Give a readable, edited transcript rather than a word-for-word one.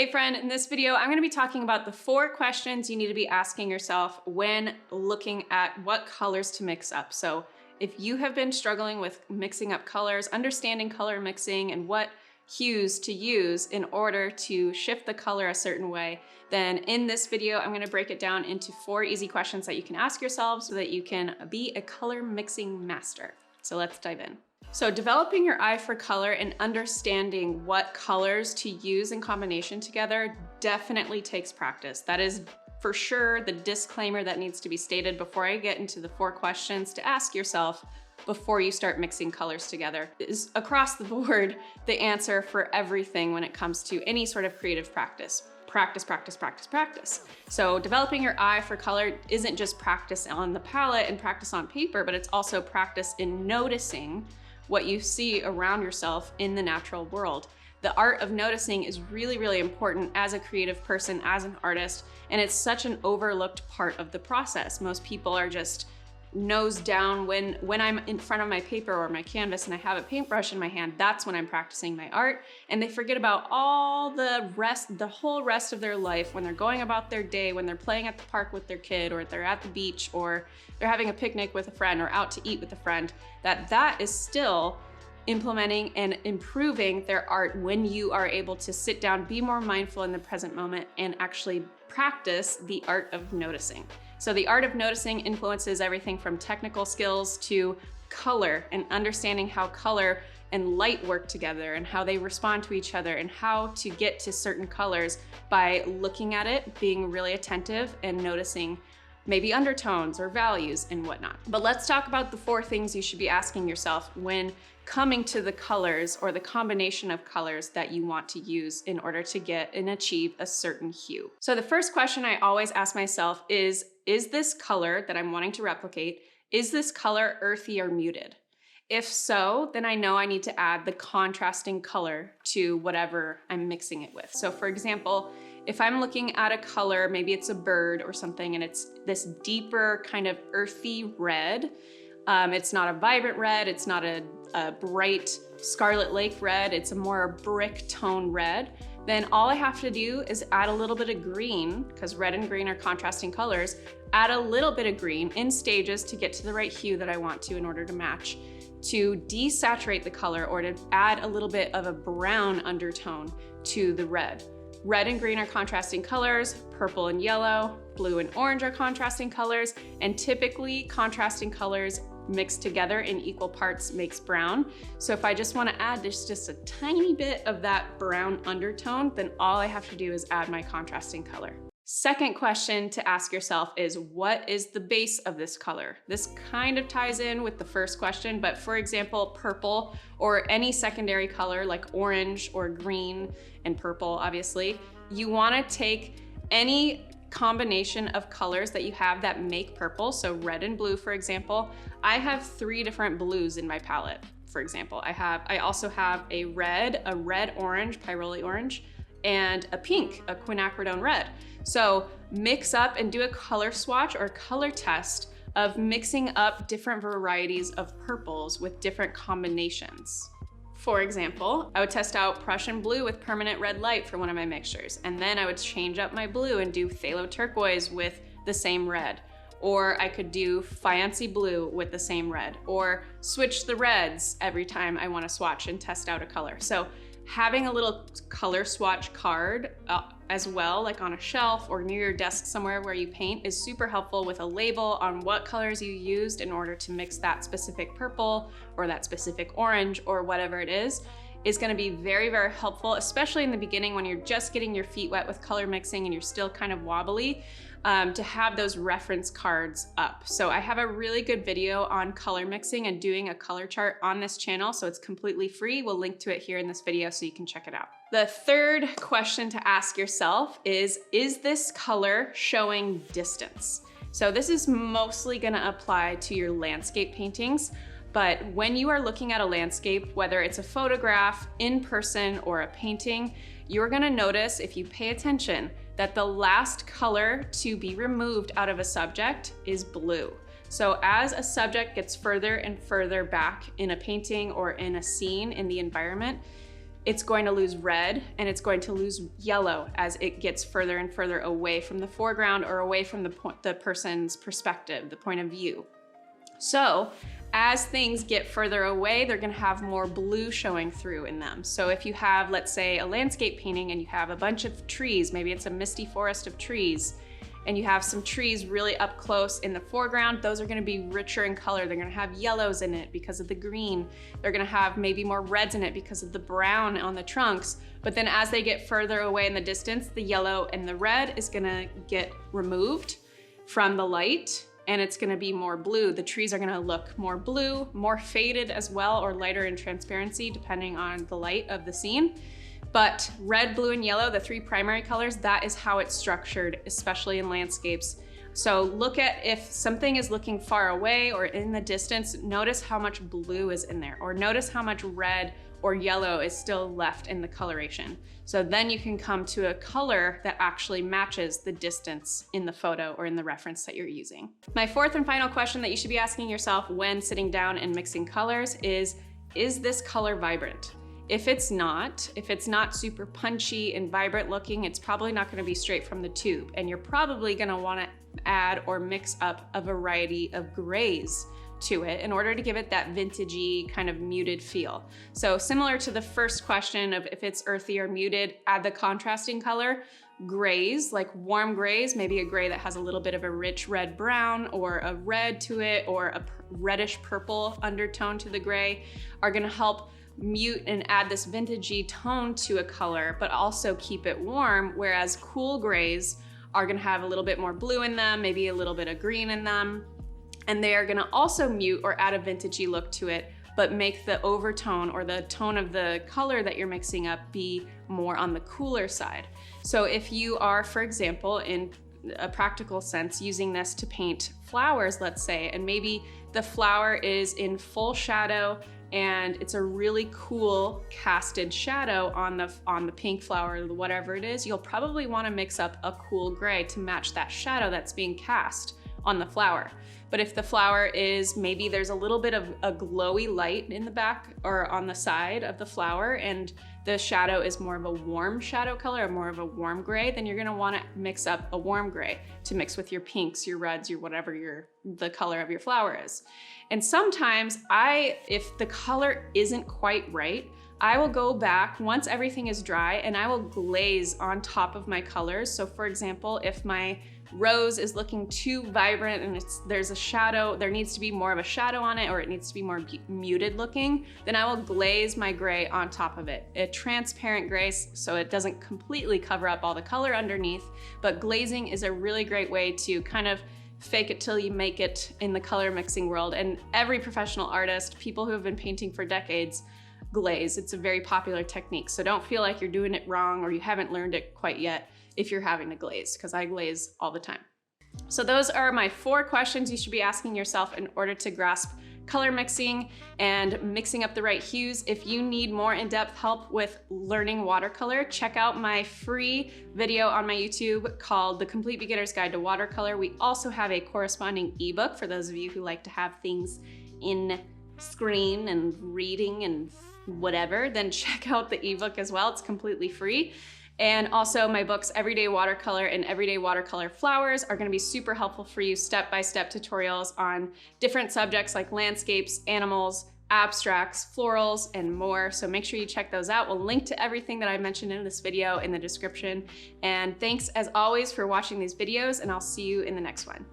Hey friend, in this video, I'm gonna be talking about the 4 questions you need to be asking yourself when looking at what colors to mix up. So if you have been struggling with mixing up colors, understanding color mixing and what hues to use in order to shift the color a certain way, then in this video, I'm gonna break it down into 4 easy questions that you can ask yourself so that you can be a color mixing master. So let's dive in. So developing your eye for color and understanding what colors to use in combination together definitely takes practice. That is for sure the disclaimer that needs to be stated before I get into the 4 questions to ask yourself before you start mixing colors together. Is across the board the answer for everything when it comes to any sort of creative practice. Practice, practice, practice, practice. So developing your eye for color isn't just practice on the palette and practice on paper, but it's also practice in noticing what you see around yourself in the natural world. The art of noticing is really, really important as a creative person, as an artist, and it's such an overlooked part of the process. Most people are just nose down when I'm in front of my paper or my canvas and I have a paintbrush in my hand, that's when I'm practicing my art. And they forget about all the whole rest of their life when they're going about their day, when they're playing at the park with their kid, or they're at the beach, or they're having a picnic with a friend or out to eat with a friend, that is still implementing and improving their art when you are able to sit down, be more mindful in the present moment, and actually practice the art of noticing. So the art of noticing influences everything from technical skills to color and understanding how color and light work together and how they respond to each other and how to get to certain colors by looking at it, being really attentive and noticing maybe undertones or values and whatnot. But let's talk about the 4 things you should be asking yourself when coming to the colors or the combination of colors that you want to use in order to get and achieve a certain hue. So the first question I always ask myself is this color that I'm wanting to replicate, is this color earthy or muted? If so, then I know I need to add the contrasting color to whatever I'm mixing it with. So for example, if I'm looking at a color, maybe it's a bird or something, and it's this deeper kind of earthy red, it's not a vibrant red, it's not a bright Scarlet Lake red, it's a more brick tone red, then all I have to do is add a little bit of green, because red and green are contrasting colors, add a little bit of green in stages to get to the right hue that I want to in order to match, to desaturate the color or to add a little bit of a brown undertone to the red. Red and green are contrasting colors, purple and yellow, blue and orange are contrasting colors, and typically contrasting colors mixed together in equal parts makes brown. So if I just want to add just a tiny bit of that brown undertone, then all I have to do is add my contrasting color. Second question to ask yourself is, what is the base of this color? This kind of ties in with the first question, but for example, purple or any secondary color like orange or green and purple, obviously, you want to take any combination of colors that you have that make purple. So red and blue, for example. I have 3 different blues in my palette, for example. I also have a red orange, pyrrole orange, and a pink, a quinacridone red. So mix up and do a color swatch or color test of mixing up different varieties of purples with different combinations. For example, I would test out Prussian blue with permanent red light for one of my mixtures, and then I would change up my blue and do phthalo turquoise with the same red. Or I could do Fancy blue with the same red, or switch the reds every time I want to swatch and test out a color. So having a little color swatch card as well, like on a shelf or near your desk somewhere where you paint, is super helpful with a label on what colors you used in order to mix that specific purple or that specific orange or whatever it is going to be very, very helpful, especially in the beginning when you're just getting your feet wet with color mixing and you're still kind of wobbly, to have those reference cards up. So I have a really good video on color mixing and doing a color chart on this channel, so it's completely free. We'll link to it here in this video so you can check it out. The third question to ask yourself is this color showing distance? So this is mostly gonna apply to your landscape paintings. But when you are looking at a landscape, whether it's a photograph, in person, or a painting, you're gonna notice, if you pay attention, that the last color to be removed out of a subject is blue. So as a subject gets further and further back in a painting or in a scene in the environment, it's going to lose red and it's going to lose yellow as it gets further and further away from the foreground or away from the person's perspective, the point of view. So as things get further away, they're gonna have more blue showing through in them. So if you have, let's say, a landscape painting and you have a bunch of trees, maybe it's a misty forest of trees, and you have some trees really up close in the foreground, those are gonna be richer in color. They're gonna have yellows in it because of the green. They're gonna have maybe more reds in it because of the brown on the trunks. But then as they get further away in the distance, the yellow and the red is gonna get removed from the light, and it's gonna be more blue. The trees are gonna look more blue, more faded as well, or lighter in transparency, depending on the light of the scene. But red, blue, and yellow, the three primary colors, that is how it's structured, especially in landscapes. So look at if something is looking far away or in the distance, notice how much blue is in there, or notice how much red or yellow is still left in the coloration. So then you can come to a color that actually matches the distance in the photo or in the reference that you're using. My fourth and final question that you should be asking yourself when sitting down and mixing colors is this color vibrant? If it's not super punchy and vibrant looking, it's probably not gonna be straight from the tube, and you're probably gonna wanna add or mix up a variety of grays to it in order to give it that vintagey kind of muted feel. So similar to the first question of if it's earthy or muted, add the contrasting color. Grays, like warm grays, maybe a gray that has a little bit of a rich red brown or a red to it or a reddish purple undertone to the gray, are gonna help mute and add this vintagey tone to a color, but also keep it warm, whereas cool grays are gonna have a little bit more blue in them, maybe a little bit of green in them, and they are gonna also mute or add a vintagey look to it, but make the overtone or the tone of the color that you're mixing up be more on the cooler side. So if you are, for example, in a practical sense, using this to paint flowers, let's say, and maybe the flower is in full shadow and it's a really cool casted shadow on the pink flower or whatever it is, you'll probably want to mix up a cool gray to match that shadow that's being cast on the flower. But if the flower is, maybe there's a little bit of a glowy light in the back or on the side of the flower, and the shadow is more of a warm shadow color or more of a warm gray, then you're gonna wanna mix up a warm gray to mix with your pinks, your reds, your whatever the color of your flower is. And sometimes if the color isn't quite right, I will go back once everything is dry and I will glaze on top of my colors. So for example, if my rose is looking too vibrant and there's a shadow, there needs to be more of a shadow on it, or it needs to be more muted looking, then I will glaze my gray on top of it. A transparent gray, so it doesn't completely cover up all the color underneath, but glazing is a really great way to kind of fake it till you make it in the color mixing world. And every professional artist, people who have been painting for decades, glaze. It's a very popular technique. So don't feel like you're doing it wrong or you haven't learned it quite yet if you're having to glaze, because I glaze all the time. So those are my 4 questions you should be asking yourself in order to grasp color mixing and mixing up the right hues. If you need more in-depth help with learning watercolor, check out my free video on my YouTube called The Complete Beginner's Guide to Watercolor. We also have a corresponding ebook for those of you who like to have things in screen and reading and whatever, then check out the ebook as well. It's completely free. And also my books, Everyday Watercolor and Everyday Watercolor Flowers, are gonna be super helpful for you, step-by-step tutorials on different subjects like landscapes, animals, abstracts, florals, and more. So make sure you check those out. We'll link to everything that I mentioned in this video in the description. And thanks as always for watching these videos, and I'll see you in the next one.